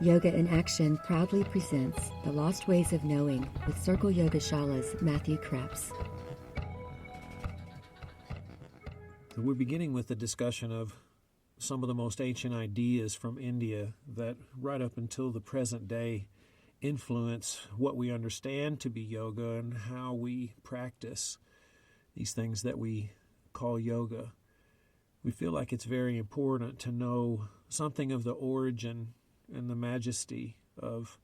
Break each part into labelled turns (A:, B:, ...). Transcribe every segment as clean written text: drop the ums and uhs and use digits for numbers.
A: Yoga in Action proudly presents The Lost Ways of Knowing with Circle Yoga Shala's Matthew Krebs.
B: We're beginning with the discussion of some of the most ancient ideas from India that right up until the present day influence what we understand to be yoga and how we practice these things that we call yoga. We feel like it's very important to know something of the origin and the majesty of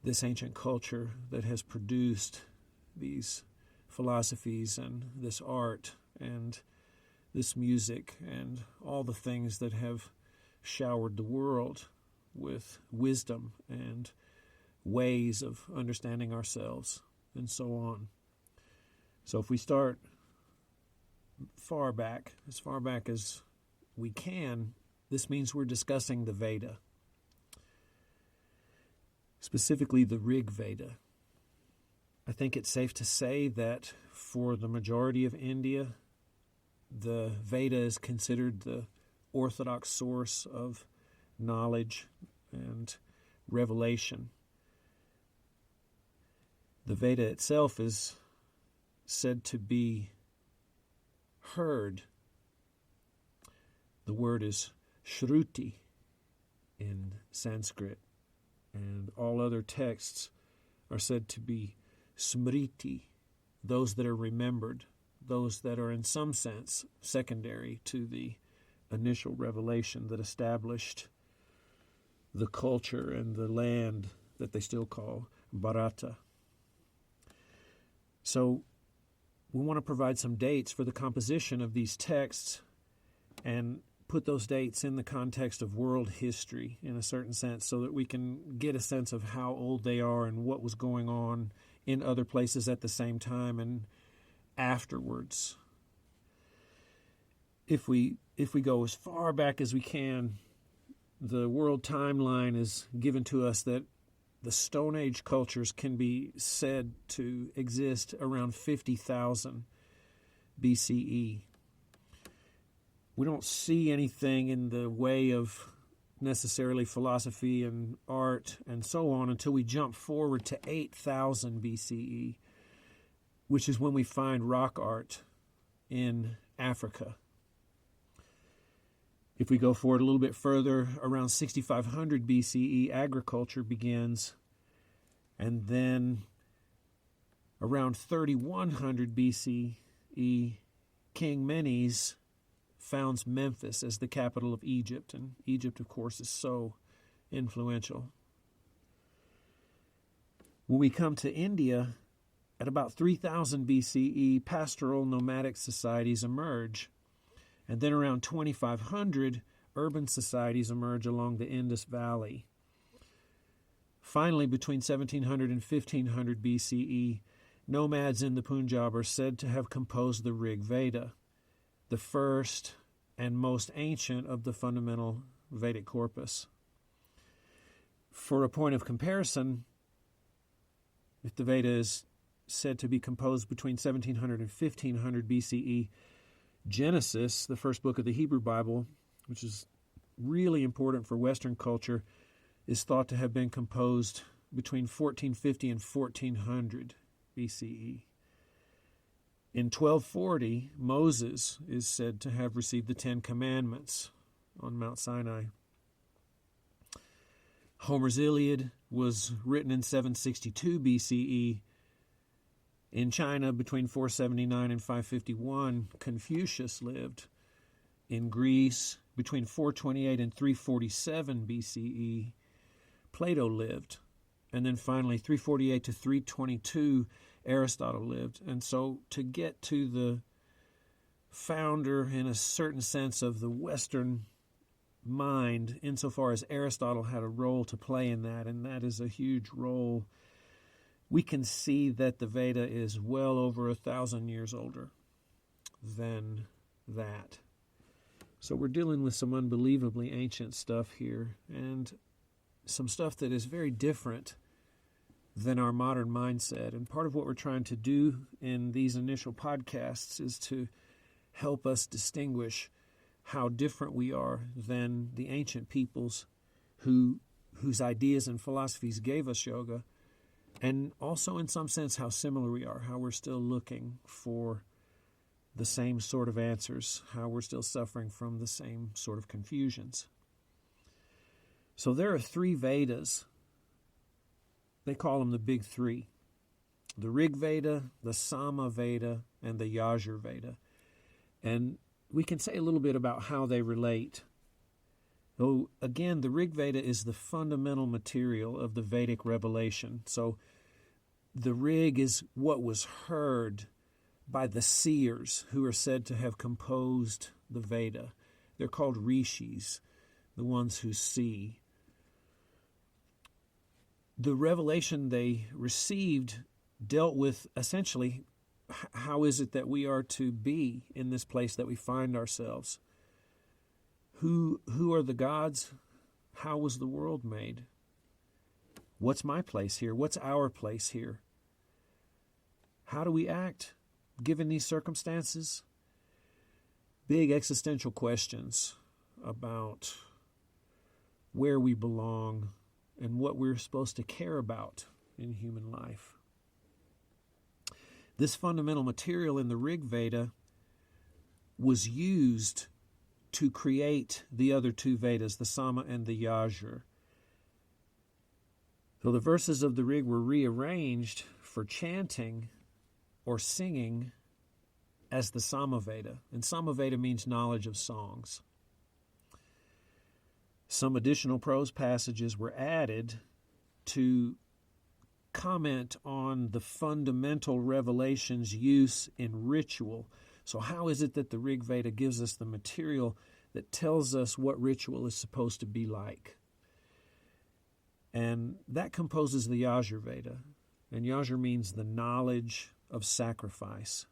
B: this ancient culture that has produced these philosophies and this art and this music and all the things that have showered the world with wisdom and ways of understanding ourselves and so on. So if we start as far back as we can, this means we're discussing the Veda. Specifically the Rig Veda. I think it's safe to say that for the majority of India, the Veda is considered the orthodox source of knowledge and revelation. The Veda itself is said to be heard. The word is Shruti in Sanskrit. And all other texts are said to be smriti, those that are remembered, those that are in some sense secondary to the initial revelation that established the culture and the land that they still call Bharata. So we want to provide some dates for the composition of these texts and put those dates in the context of world history in a certain sense so that we can get a sense of how old they are and what was going on in other places at the same time and afterwards. If we go as far back as we can, the world timeline is given to us that the Stone Age cultures can be said to exist around 50,000 BCE. We don't see anything in the way of necessarily philosophy and art and so on until we jump forward to 8,000 BCE, which is when we find rock art in Africa. If we go forward a little bit further, around 6,500 BCE, agriculture begins, and then around 3,100 BCE, King Menes founds Memphis as the capital of Egypt, and Egypt, of course, is so influential. When we come to India, at about 3,000 BCE, pastoral nomadic societies emerge, and then around 2,500, urban societies emerge along the Indus Valley. Finally, between 1,700 and 1,500 BCE, nomads in the Punjab are said to have composed the Rig Veda, the first and most ancient of the fundamental Vedic corpus. For a point of comparison, if the Veda is said to be composed between 1,700 and 1,500 BCE, Genesis, the first book of the Hebrew Bible, which is really important for Western culture, is thought to have been composed between 1450 and 1400 BCE. In 1240, Moses is said to have received the Ten Commandments on Mount Sinai. Homer's Iliad was written in 762 BCE. In China, between 479 and 551, Confucius lived. In Greece, between 428 and 347 BCE, Plato lived. And then finally, 348 to 322, Aristotle lived. And so to get to the founder, in a certain sense, of the Western mind, insofar as Aristotle had a role to play in that, and that is a huge role, we can see that the Veda is well over 1,000 years older than that. So we're dealing with some unbelievably ancient stuff here, and some stuff that is very different than our modern mindset. And part of what we're trying to do in these initial podcasts is to help us distinguish how different we are than the ancient peoples who whose ideas and philosophies gave us yoga, and also in some sense how similar we are, how we're still looking for the same sort of answers, how we're still suffering from the same sort of confusions. So there are 3 Vedas. They call them the big 3. The Rig Veda, the Sama Veda, and the Yajur Veda. And we can say a little bit about how they relate. Though, again, the Rig Veda is the fundamental material of the Vedic revelation. So the Rig is what was heard by the seers who are said to have composed the Veda. They're called rishis, the ones who see. The revelation they received dealt with essentially how is it that we are to be in this place that we find ourselves. Who are the gods? How was the world made? What's my place here? What's our place here? How do we act given these circumstances? Big existential questions about where we belong and what we're supposed to care about in human life. This fundamental material in the Rig Veda was used to create the other 2 Vedas, the Sama and the Yajur. So the verses of the Rig were rearranged for chanting or singing as the Sama Veda. And Sama Veda means knowledge of songs. Some additional prose passages were added to comment on the fundamental revelation's use in ritual. So how is it that the Rig Veda gives us the material that tells us what ritual is supposed to be like? And that composes the Yajur Veda. And Yajur means the knowledge of sacrifice.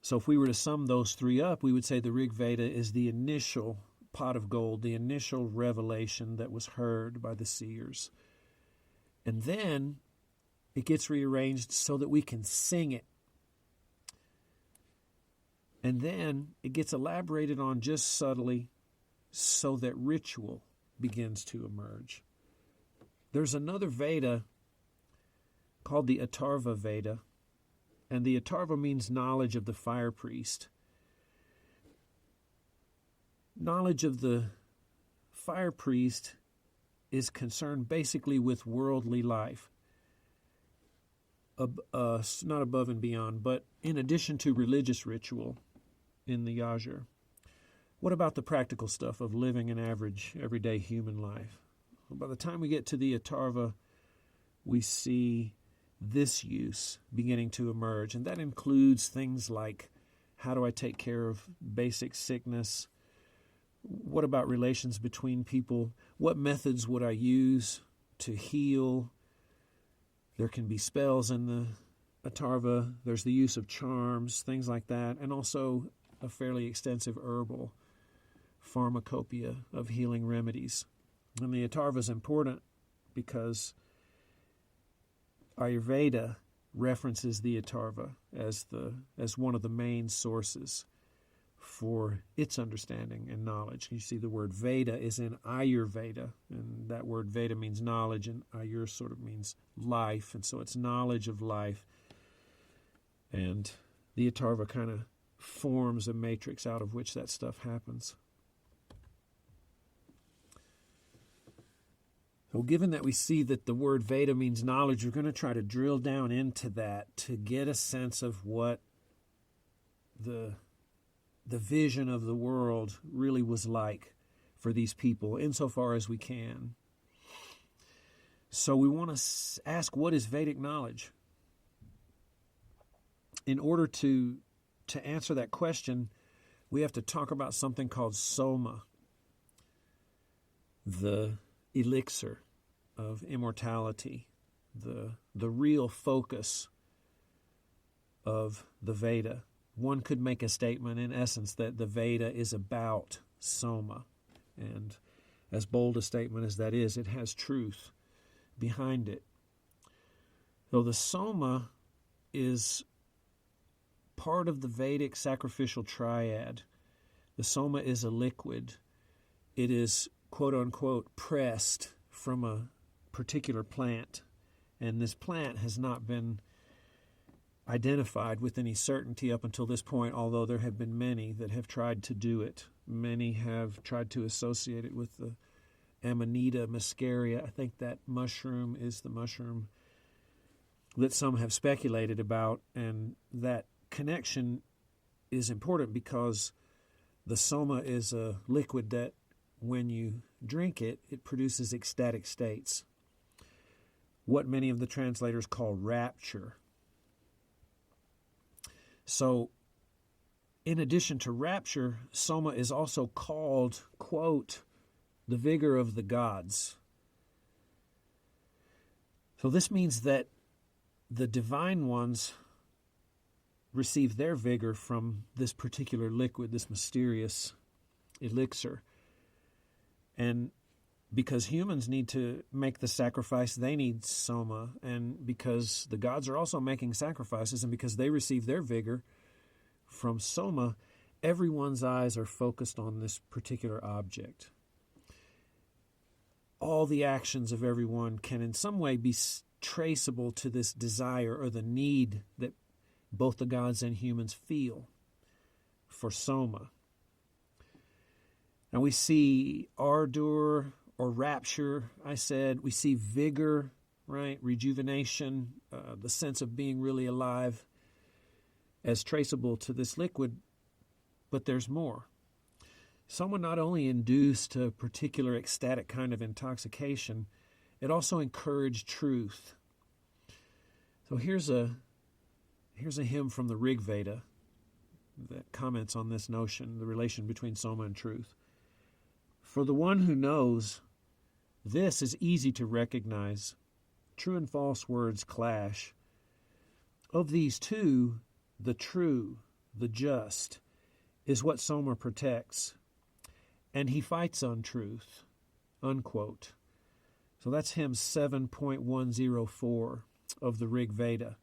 B: So if we were to sum those 3 up, we would say the Rig Veda is the initial pot of gold, the initial revelation that was heard by the seers. And then it gets rearranged so that we can sing it. And then it gets elaborated on just subtly so that ritual begins to emerge. There's another Veda called the Atharva Veda, and the Atharva means knowledge of the fire priest. Knowledge of the fire priest is concerned basically with worldly life, not above and beyond, but in addition to religious ritual in the Yajur. What about the practical stuff of living an average, everyday human life? Well, by the time we get to the Atharva, we see this use beginning to emerge, and that includes things like, how do I take care of basic sickness? What about relations between people? What methods would I use to heal? There can be spells in the Atharva. There's the use of charms, things like that, and also a fairly extensive herbal pharmacopoeia of healing remedies. And the Atharva is important because Ayurveda references the Atharva as one of the main sources for its understanding and knowledge. You see the word Veda is in Ayurveda, and that word Veda means knowledge, and Ayur sort of means life, and so it's knowledge of life. And the Atharva kind of forms a matrix out of which that stuff happens. So given that we see that the word Veda means knowledge, we're going to try to drill down into that to get a sense of what the vision of the world really was like for these people, insofar as we can. So we want to ask, what is Vedic knowledge? In order to answer that question, we have to talk about something called soma, the elixir of immortality, the real focus of the Veda. One could make a statement, in essence, that the Veda is about soma. And as bold a statement as that is, it has truth behind it. So the soma is part of the Vedic sacrificial triad. The soma is a liquid. It is, quote unquote, pressed from a particular plant, and this plant has not been identified with any certainty up until this point, although there have been many that have tried to do it. Many have tried to associate it with the Amanita muscaria. I think that mushroom is the mushroom that some have speculated about, and that connection is important because the soma is a liquid that when you drink it, it produces ecstatic states, what many of the translators call rapture. So, in addition to rapture, soma is also called, quote, the vigor of the gods. So this means that the divine ones receive their vigor from this particular liquid, this mysterious elixir. And because humans need to make the sacrifice, they need soma. And because the gods are also making sacrifices, and because they receive their vigor from soma, everyone's eyes are focused on this particular object. All the actions of everyone can in some way be traceable to this desire or the need that both the gods and humans feel for soma. Now we see ardor or rapture, I said. We see vigor, right? Rejuvenation, the sense of being really alive as traceable to this liquid. But there's more. Soma not only induced a particular ecstatic kind of intoxication, it also encouraged truth. So here's a hymn from the Rig Veda that comments on this notion, the relation between soma and truth. For the one who knows, this is easy to recognize. True and false words clash. Of these two, the true, the just, is what soma protects, and he fights untruth, unquote. So that's hymn 7.104 of the Rig Veda.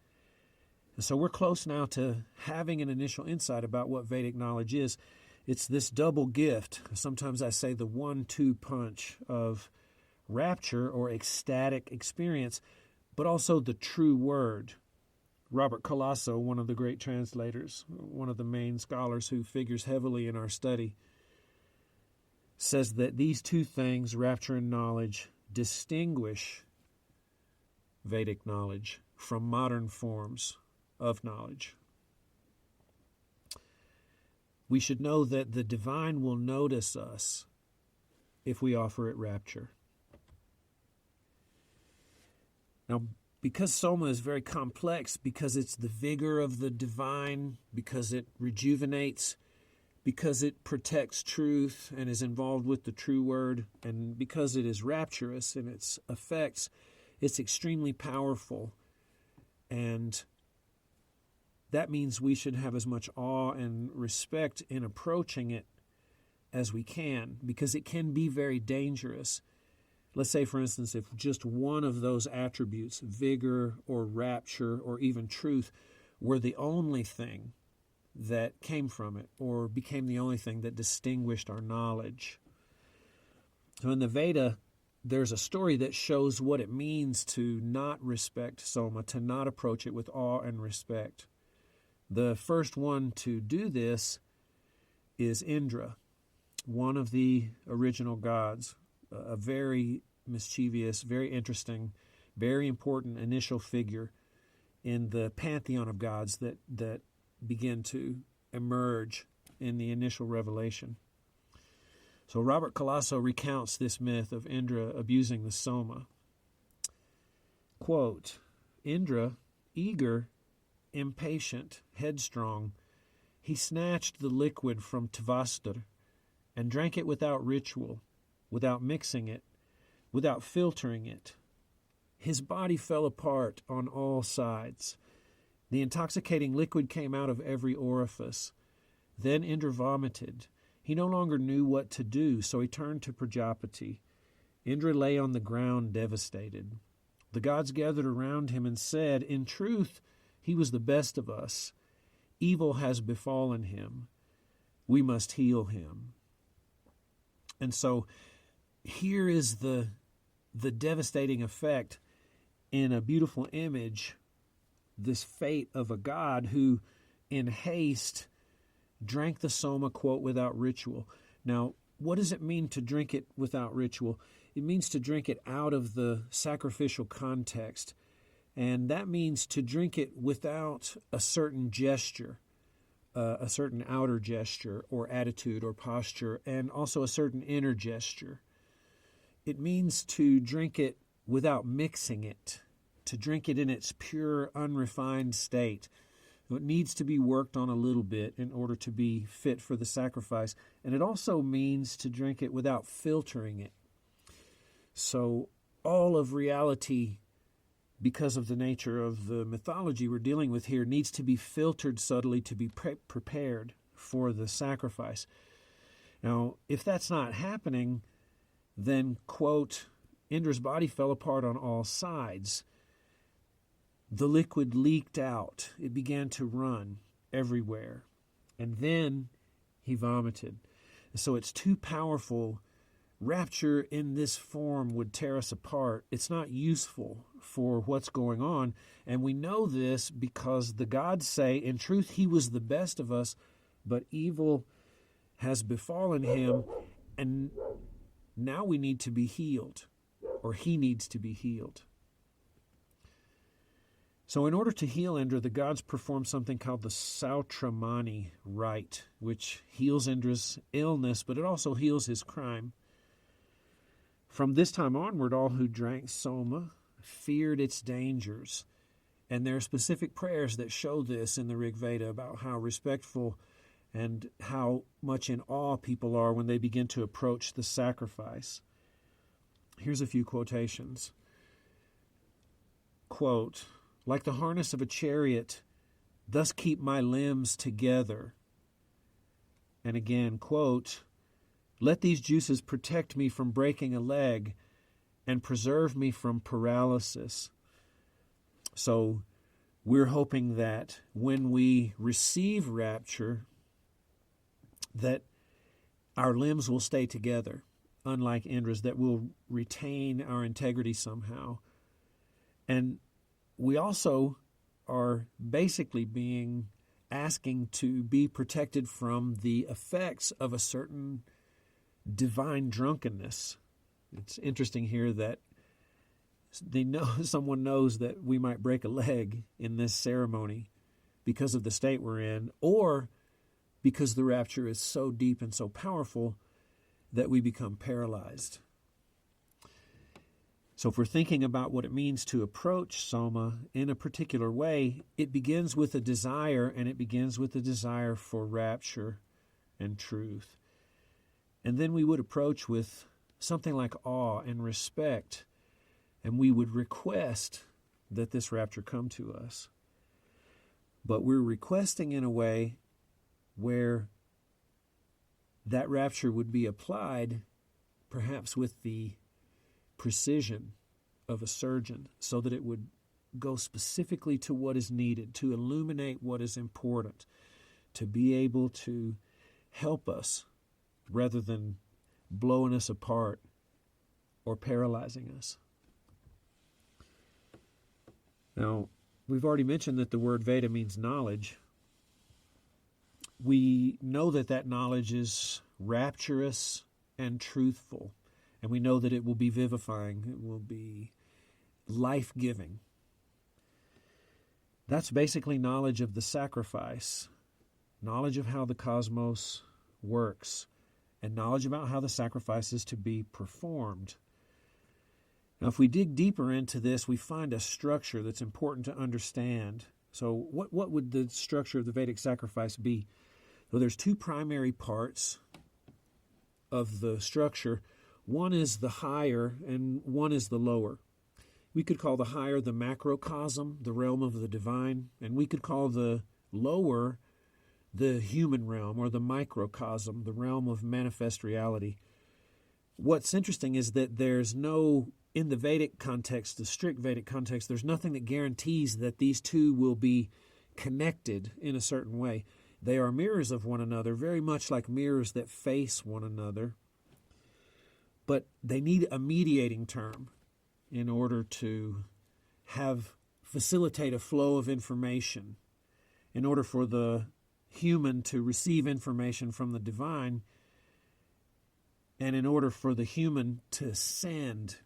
B: And so we're close now to having an initial insight about what Vedic knowledge is. It's this double gift. Sometimes I say the 1-2 punch of rapture or ecstatic experience, but also the true word. Robert Colasso, one of the great translators, one of the main scholars who figures heavily in our study, says that these two things, rapture and knowledge, distinguish Vedic knowledge from modern forms of knowledge. We should know that the divine will notice us if we offer it rapture. Now, because soma is very complex, because it's the vigor of the divine, because it rejuvenates, because it protects truth and is involved with the true word, and because it is rapturous in its effects, it's extremely powerful. And that means we should have as much awe and respect in approaching it as we can, because it can be very dangerous. Let's say, for instance, if just one of those attributes, vigor or rapture or even truth, were the only thing that came from it or became the only thing that distinguished our knowledge. So in the Veda, there's a story that shows what it means to not respect soma, to not approach it with awe and respect. The first one to do this is Indra, one of the original gods, a very mischievous, very interesting, very important initial figure in the pantheon of gods that begin to emerge in the initial revelation. So Robert Colasso recounts this myth of Indra abusing the soma. Quote, Indra, eager, impatient, headstrong, he snatched the liquid from Tvastar and drank it without ritual, without mixing it, without filtering it. His body fell apart on all sides. The intoxicating liquid came out of every orifice. Then Indra vomited. He no longer knew what to do, so he turned to Prajapati. Indra lay on the ground devastated. The gods gathered around him and said, in truth, he was the best of us. Evil has befallen him. We must heal him. And so here is the the devastating effect in a beautiful image, this fate of a god who in haste drank the soma, quote, without ritual. Now, what does it mean to drink it without ritual? It means to drink it out of the sacrificial context. And that means to drink it without a certain gesture, a certain outer gesture or attitude or posture, and also a certain inner gesture. It means to drink it without mixing it, to drink it in its pure, unrefined state. It needs to be worked on a little bit in order to be fit for the sacrifice. And it also means to drink it without filtering it. So all of reality, because of the nature of the mythology we're dealing with here, needs to be filtered subtly to be prepared for the sacrifice. Now, if that's not happening, then, quote, Indra's body fell apart on all sides. The liquid leaked out. It began to run everywhere. And then he vomited. So it's too powerful. Rapture in this form would tear us apart. It's not useful for what's going on. And we know this because the gods say, in truth, he was the best of us, but evil has befallen him. And now we need to be healed, or he needs to be healed. So in order to heal Indra, the gods perform something called the Sautramani rite, which heals Indra's illness, but it also heals his crime. From this time onward, all who drank soma feared its dangers. And there are specific prayers that show this in the Rig Veda about how respectful and how much in awe people are when they begin to approach the sacrifice. Here's a few quotations. Quote, like the harness of a chariot, thus keep my limbs together. And again, quote, let these juices protect me from breaking a leg and preserve me from paralysis. So we're hoping that when we receive rapture, that our limbs will stay together, unlike Indra's, that we'll retain our integrity somehow. And we also are basically asking to be protected from the effects of a certain divine drunkenness. It's interesting here that someone knows that we might break a leg in this ceremony because of the state we're in, or because the rapture is so deep and so powerful that we become paralyzed. So if we're thinking about what it means to approach soma in a particular way, it begins with a desire, and it begins with a desire for rapture and truth. And then we would approach with something like awe and respect, and we would request that this rapture come to us. But we're requesting in a way where that rapture would be applied perhaps with the precision of a surgeon, so that it would go specifically to what is needed, to illuminate what is important, to be able to help us rather than blowing us apart or paralyzing us. Now, we've already mentioned that the word Veda means knowledge. We know that that knowledge is rapturous and truthful. And we know that it will be vivifying. It will be life-giving. That's basically knowledge of the sacrifice, knowledge of how the cosmos works, and knowledge about how the sacrifice is to be performed. Now, if we dig deeper into this, we find a structure that's important to understand. So what would the structure of the Vedic sacrifice be? Well, there's two primary parts of the structure. One is the higher and one is the lower. We could call the higher the macrocosm, the realm of the divine, and we could call the lower the human realm, or the microcosm, the realm of manifest reality. What's interesting is that there's no, in the Vedic context, the strict Vedic context, there's nothing that guarantees that these two will be connected in a certain way. They are mirrors of one another, very much like mirrors that face one another. But they need a mediating term. in order to facilitate a flow of information, in order for the human to receive information from the divine, and in order for the human to send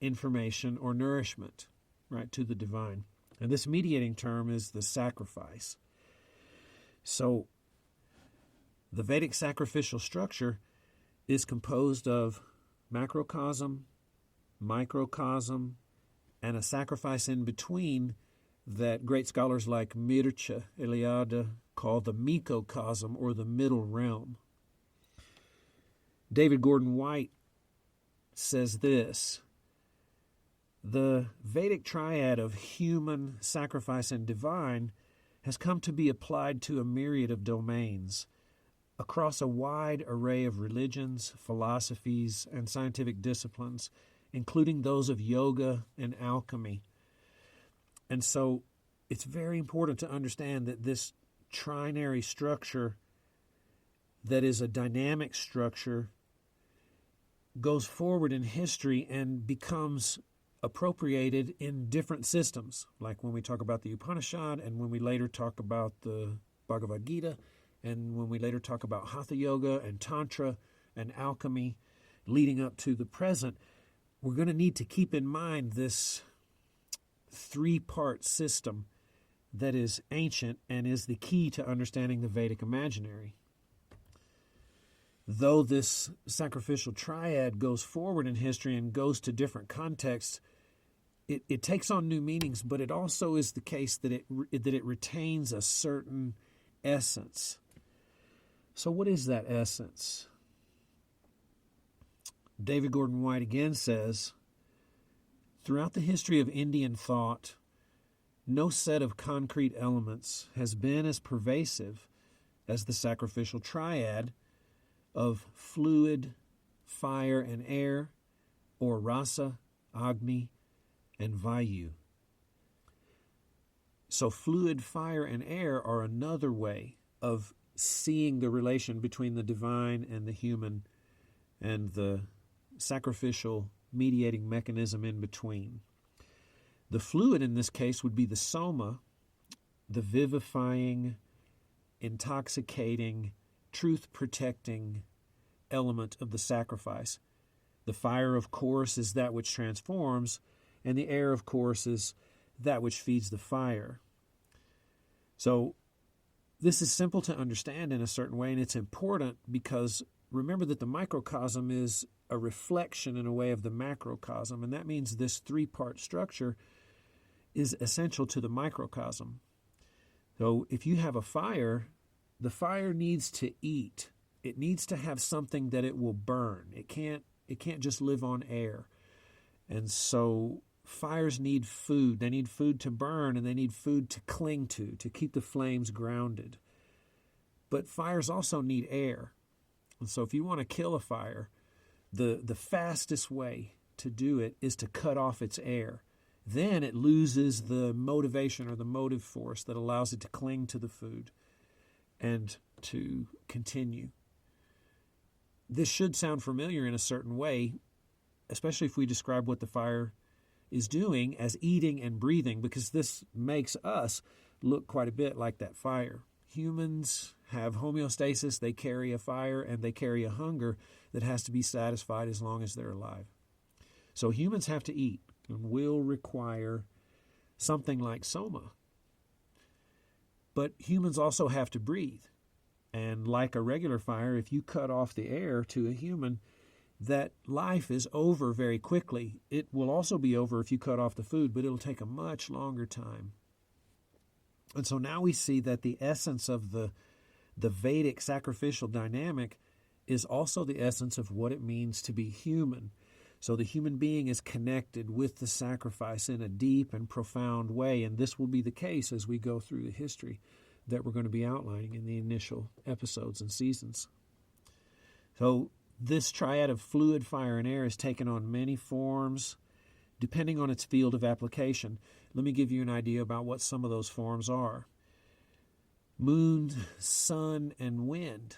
B: information or nourishment, right, to the divine. And this mediating term is the sacrifice. So the Vedic sacrificial structure is composed of macrocosm, microcosm, and a sacrifice in between that great scholars like Mircea Eliade call the microcosm, or the middle realm. David Gordon White says this: the Vedic triad of human, sacrifice, and divine has come to be applied to a myriad of domains across a wide array of religions, philosophies, and scientific disciplines, including those of yoga and alchemy. And so it's very important to understand that this trinary structure, that is a dynamic structure, goes forward in history and becomes appropriated in different systems, like when we talk about the Upanishad, and when we later talk about the Bhagavad Gita, and when we later talk about Hatha Yoga and Tantra and alchemy, leading up to the present. We're going to need to keep in mind this three-part system that is ancient and is the key to understanding the Vedic imaginary. Though this sacrificial triad goes forward in history and goes to different contexts, it takes on new meanings, but it also is the case that it retains a certain essence. So what is that essence? David Gordon White again says, throughout the history of Indian thought, no set of concrete elements has been as pervasive as the sacrificial triad of fluid, fire, and air, or rasa, agni, and vayu. So fluid, fire, and air are another way of seeing the relation between the divine and the human, and the sacrificial mediating mechanism in between. The fluid in this case would be the soma, the vivifying, intoxicating, truth-protecting element of the sacrifice. The fire, of course, is that which transforms, and the air, of course, is that which feeds the fire. So this is simple to understand in a certain way, and it's important because remember that the microcosm is a reflection in a way of the macrocosm, and that means this three-part structure is essential to the microcosm. So if you have a fire, the fire needs to eat. It needs to have something that it will burn. It can't just live on air. And so fires need food. They need food to burn, and they need food to cling to keep the flames grounded. But fires also need air. And so if you want to kill a fire, the fastest way to do it is to cut off its air. Then it loses the motivation or the motive force that allows it to cling to the food and to continue. This should sound familiar in a certain way, especially if we describe what the fire is doing as eating and breathing, because this makes us look quite a bit like that fire. Humans have homeostasis, they carry a fire, and they carry a hunger that has to be satisfied as long as they're alive. So humans have to eat and will require something like soma. But humans also have to breathe. And like a regular fire, if you cut off the air to a human, that life is over very quickly. It will also be over if you cut off the food, but it'll take a much longer time. And so now we see that the essence of the Vedic sacrificial dynamic is also the essence of what it means to be human. So the human being is connected with the sacrifice in a deep and profound way, and this will be the case as we go through the history that we're going to be outlining in the initial episodes and seasons. So this triad of fluid, fire, and air has taken on many forms depending on its field of application. Let me give you an idea about what some of those forms are. Moon, sun, and wind.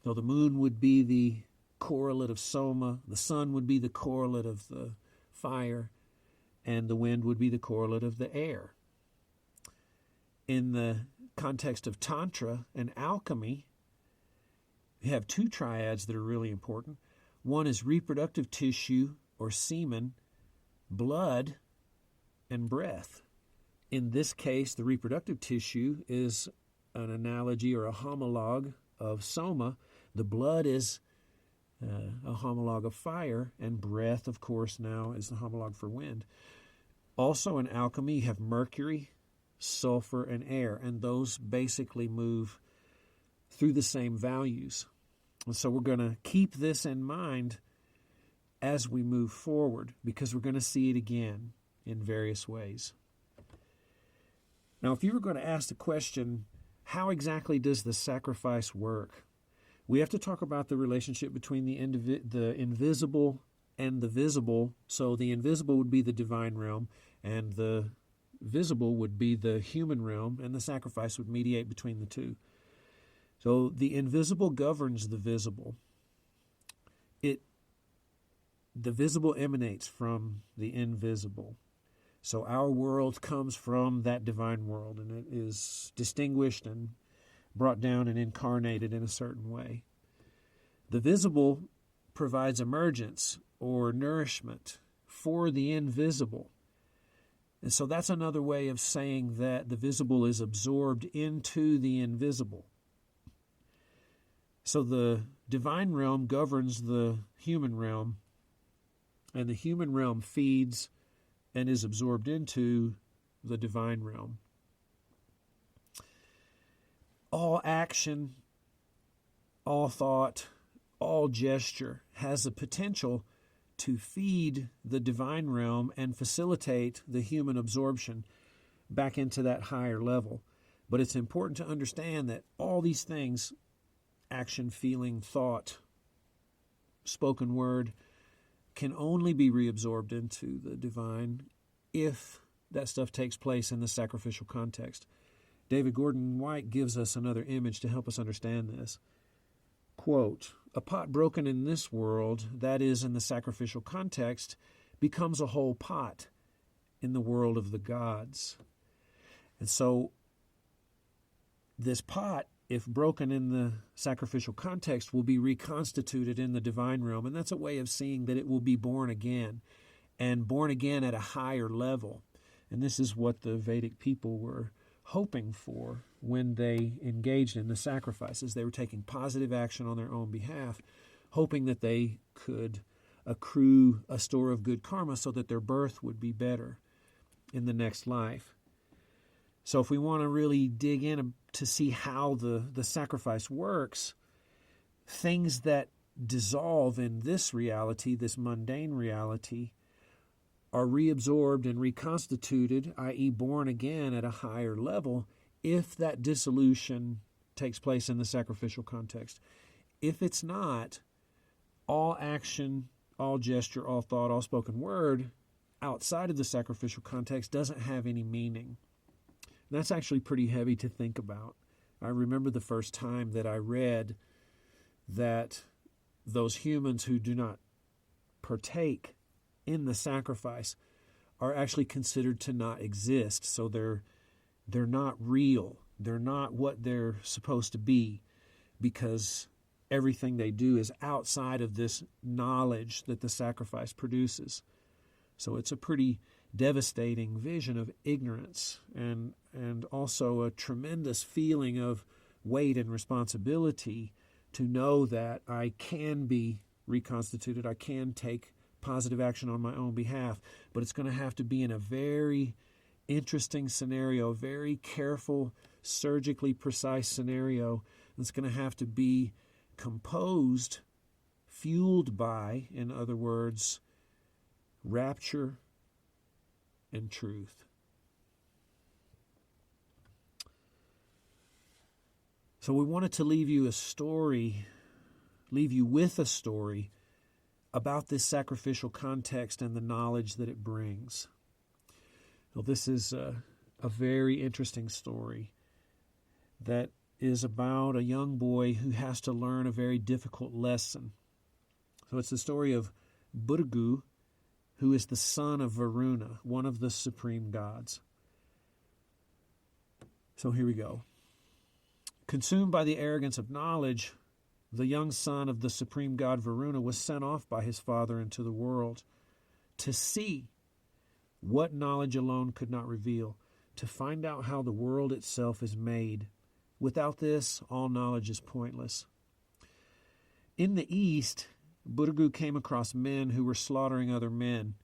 B: So the moon would be the correlate of soma, the sun would be the correlate of the fire, and the wind would be the correlate of the air. In the context of Tantra and alchemy, we have two triads that are really important. One is reproductive tissue or semen, blood, and breath. In this case, the reproductive tissue is an analogy or a homologue of soma. The blood is a homologue of fire, and breath, of course, now is the homologue for wind. Also in alchemy, you have mercury, sulfur, and air, and those basically move through the same values. And so we're going to keep this in mind as we move forward, because we're going to see it again in various ways. Now, if you were going to ask the question, how exactly does the sacrifice work? We have to talk about the relationship between the invisible and the visible. So the invisible would be the divine realm, and the visible would be the human realm, and the sacrifice would mediate between the two. So the invisible governs the visible. The visible emanates from the invisible. So our world comes from that divine world, and it is distinguished and brought down and incarnated in a certain way. The visible provides emergence or nourishment for the invisible. And so that's another way of saying that the visible is absorbed into the invisible. So the divine realm governs the human realm, and the human realm feeds and is absorbed into the divine realm. All action, all thought, all gesture has the potential to feed the divine realm and facilitate the human absorption back into that higher level. But it's important to understand that all these things, action, feeling, thought, spoken word, can only be reabsorbed into the divine if that stuff takes place in the sacrificial context. David Gordon White gives us another image to help us understand this. Quote, "A pot broken in this world, that is in the sacrificial context, becomes a whole pot in the world of the gods." And so this pot, if broken in the sacrificial context, will be reconstituted in the divine realm. And that's a way of seeing that it will be born again, and born again at a higher level. And this is what the Vedic people were hoping for when they engaged in the sacrifices. They were taking positive action on their own behalf, hoping that they could accrue a store of good karma so that their birth would be better in the next life. So if we want to really dig in to see how the sacrifice works, things that dissolve in this reality, this mundane reality, are reabsorbed and reconstituted, i.e. born again at a higher level, if that dissolution takes place in the sacrificial context. If it's not, all action, all gesture, all thought, all spoken word outside of the sacrificial context doesn't have any meaning. That's actually pretty heavy to think about. I remember the first time that I read that those humans who do not partake in the sacrifice are actually considered to not exist. So they're not real. They're not what they're supposed to be, because everything they do is outside of this knowledge that the sacrifice produces. So it's a pretty devastating vision of ignorance, and also a tremendous feeling of weight and responsibility to know that I can be reconstituted, I can take positive action on my own behalf, but it's going to have to be in a very interesting scenario, a very careful, surgically precise scenario. It's going to have to be composed, fueled by, in other words, rapture and truth. So we wanted to leave you with a story about this sacrificial context and the knowledge that it brings. Well, this is a very interesting story that is about a young boy who has to learn a very difficult lesson. So it's the story of Buddhagu, who is the son of Varuna, one of the supreme gods. So here we go. Consumed by the arrogance of knowledge, the young son of the supreme god Varuna was sent off by his father into the world to see what knowledge alone could not reveal, to find out how the world itself is made. Without this, all knowledge is pointless. In the east, Buddhaguru came across men who were slaughtering other men.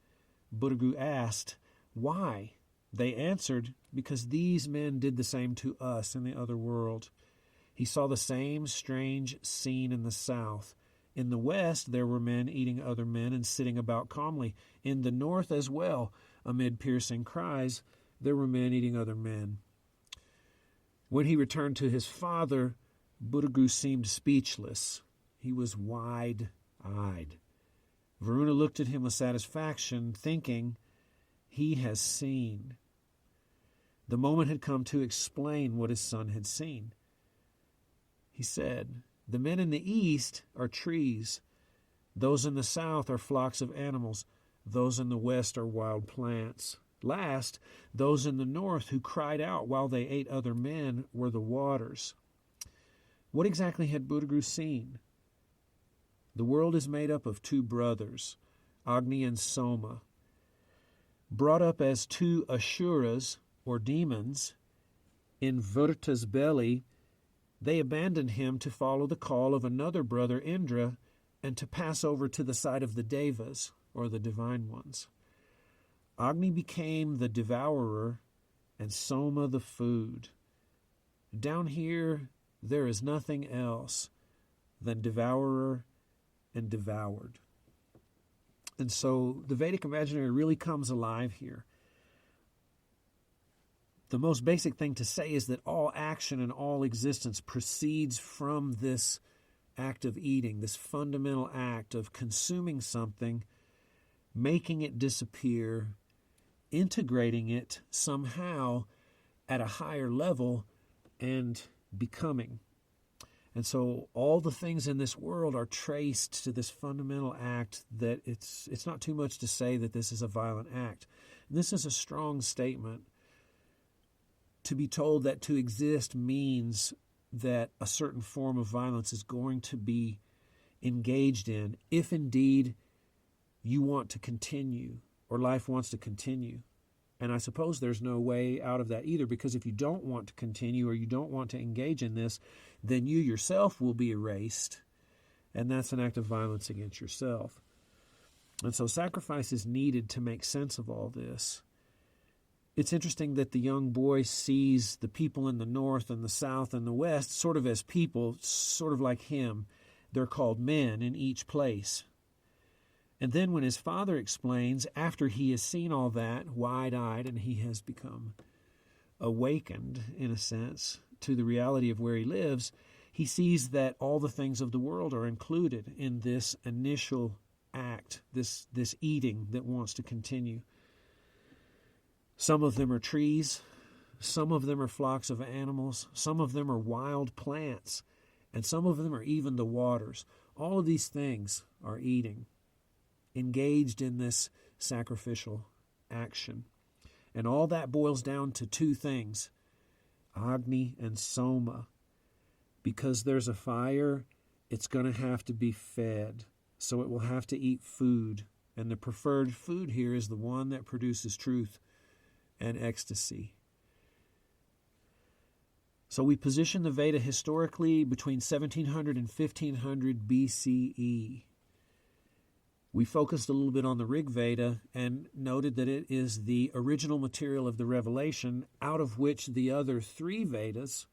B: Buddhaguru asked, "Why?" They answered, "Because these men did the same to us in the other world." He saw the same strange scene in the south. In the west, there were men eating other men and sitting about calmly. In the north as well, amid piercing cries, there were men eating other men. When he returned to his father, Buddhaguru seemed speechless. He was wide-eyed. Varuna looked at him with satisfaction, thinking, "He has seen." The moment had come to explain what his son had seen. He said, "The men in the east are trees. Those in the south are flocks of animals. Those in the west are wild plants. Last, those in the north who cried out while they ate other men were the waters." What exactly had Buddhaguru seen? The world is made up of two brothers, Agni and Soma. Brought up as two asuras, or demons, in Vrta's belly, they abandoned him to follow the call of another brother, Indra, and to pass over to the side of the Devas, or the divine ones. Agni became the devourer, and Soma the food. Down here, there is nothing else than devourer and devoured. And so the Vedic imaginary really comes alive here. The most basic thing to say is that all action and all existence proceeds from this act of eating, this fundamental act of consuming something, making it disappear, integrating it somehow at a higher level, and becoming. And so all the things in this world are traced to this fundamental act that it's not too much to say that this is a violent act. And this is a strong statement. To be told that to exist means that a certain form of violence is going to be engaged in, if indeed you want to continue, or life wants to continue. And I suppose there's no way out of that either, because if you don't want to continue or you don't want to engage in this, then you yourself will be erased, and that's an act of violence against yourself. And so sacrifice is needed to make sense of all this. It's interesting that the young boy sees the people in the north and the south and the west sort of as people, sort of like him. They're called men in each place. And then when his father explains, after he has seen all that, wide-eyed, and he has become awakened, in a sense, to the reality of where he lives, he sees that all the things of the world are included in this initial act, this eating that wants to continue. Some of them are trees, some of them are flocks of animals, some of them are wild plants, and some of them are even the waters. All of these things are eating, engaged in this sacrificial action. And all that boils down to two things, Agni and Soma. Because there's a fire, it's going to have to be fed, so it will have to eat food. And the preferred food here is the one that produces truth and ecstasy. So we position the Veda historically between 1700 and 1500 BCE. We focused a little bit on the Rig Veda and noted that it is the original material of the revelation out of which the other three Vedas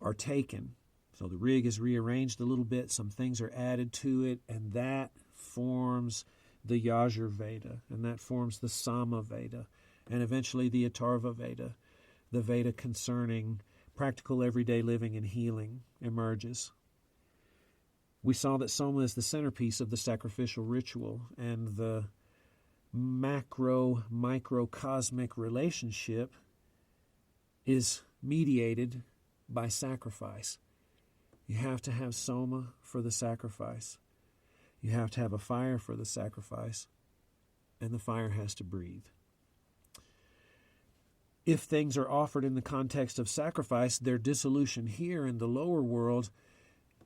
B: are taken. So the Rig is rearranged a little bit, some things are added to it, and that forms the Yajur Veda, and that forms the Sama Veda, and eventually the Atharva Veda. The Veda concerning practical everyday living and healing emerges. We saw that Soma is the centerpiece of the sacrificial ritual, and the macro-microcosmic relationship is mediated by sacrifice. You have to have Soma for the sacrifice. You have to have a fire for the sacrifice. and the fire has to breathe. If things are offered in the context of sacrifice, their dissolution here in the lower world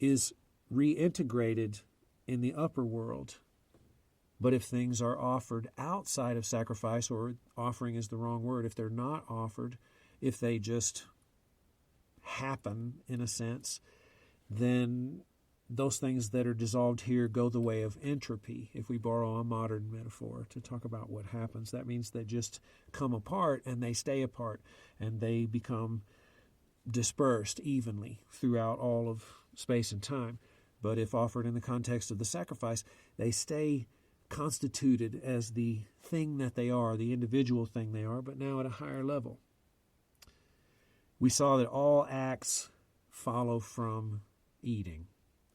B: is reintegrated in the upper world. But if things are offered outside of sacrifice, or offering is the wrong word, if they're not offered, if they just happen in a sense, then those things that are dissolved here go the way of entropy. If we borrow a modern metaphor to talk about what happens, that means they just come apart and they stay apart and they become dispersed evenly throughout all of space and time. But if offered in the context of the sacrifice, they stay constituted as the thing that they are, the individual thing they are, but now at a higher level. We saw that all acts follow from eating,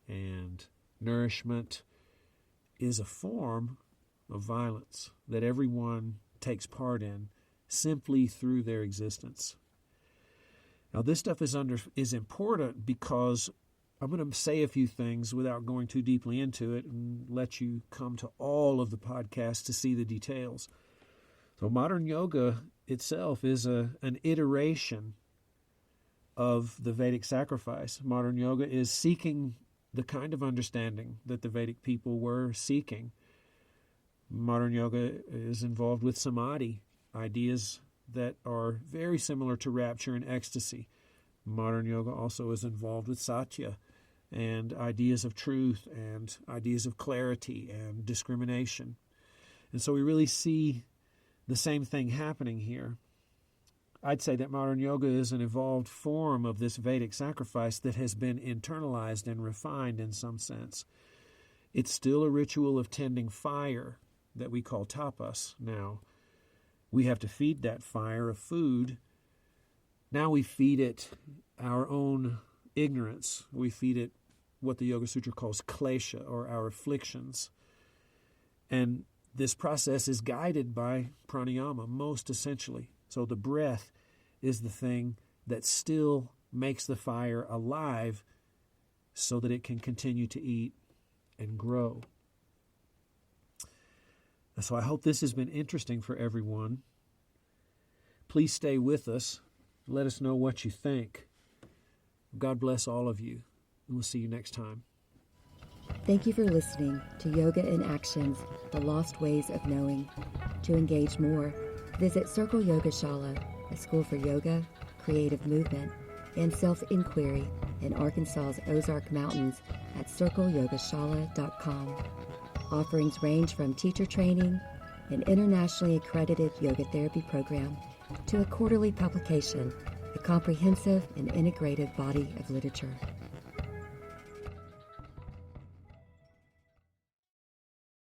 B: and nourishment is a form of violence that everyone takes part in simply through their existence. Now, this stuff is important because I'm going to say a few things without going too deeply into it and let you come to all of the podcasts to see the details. So modern yoga itself is an iteration of the Vedic sacrifice. Modern yoga is seeking the kind of understanding that the Vedic people were seeking. Modern yoga is involved with samadhi, ideas that are very similar to rapture and ecstasy. Modern yoga also is involved with satya and ideas of truth and ideas of clarity and discrimination. And so we really see the same thing happening here. I'd say that modern yoga is an evolved form of this Vedic sacrifice that has been internalized and refined in some sense. It's still a ritual of tending fire that we call tapas now. We have to feed that fire of food. Now we feed it our own ignorance. We feed it what the Yoga Sutra calls klesha, or our afflictions. And this process is guided by pranayama, most essentially. So the breath is the thing that still makes the fire alive so that it can continue to eat and grow. And so I hope this has been interesting for everyone. Please stay with us. Let us know what you think. God bless all of you, and we'll see you next time.
A: Thank you for listening to Yoga in Actions, The Lost Ways of Knowing. To engage more, visit Circle Yogashala, a school for yoga, creative movement, and self-inquiry in Arkansas's Ozark Mountains at circleyogashala.com. Offerings range from teacher training, an internationally accredited yoga therapy program, to a quarterly publication, a comprehensive and integrative body of literature.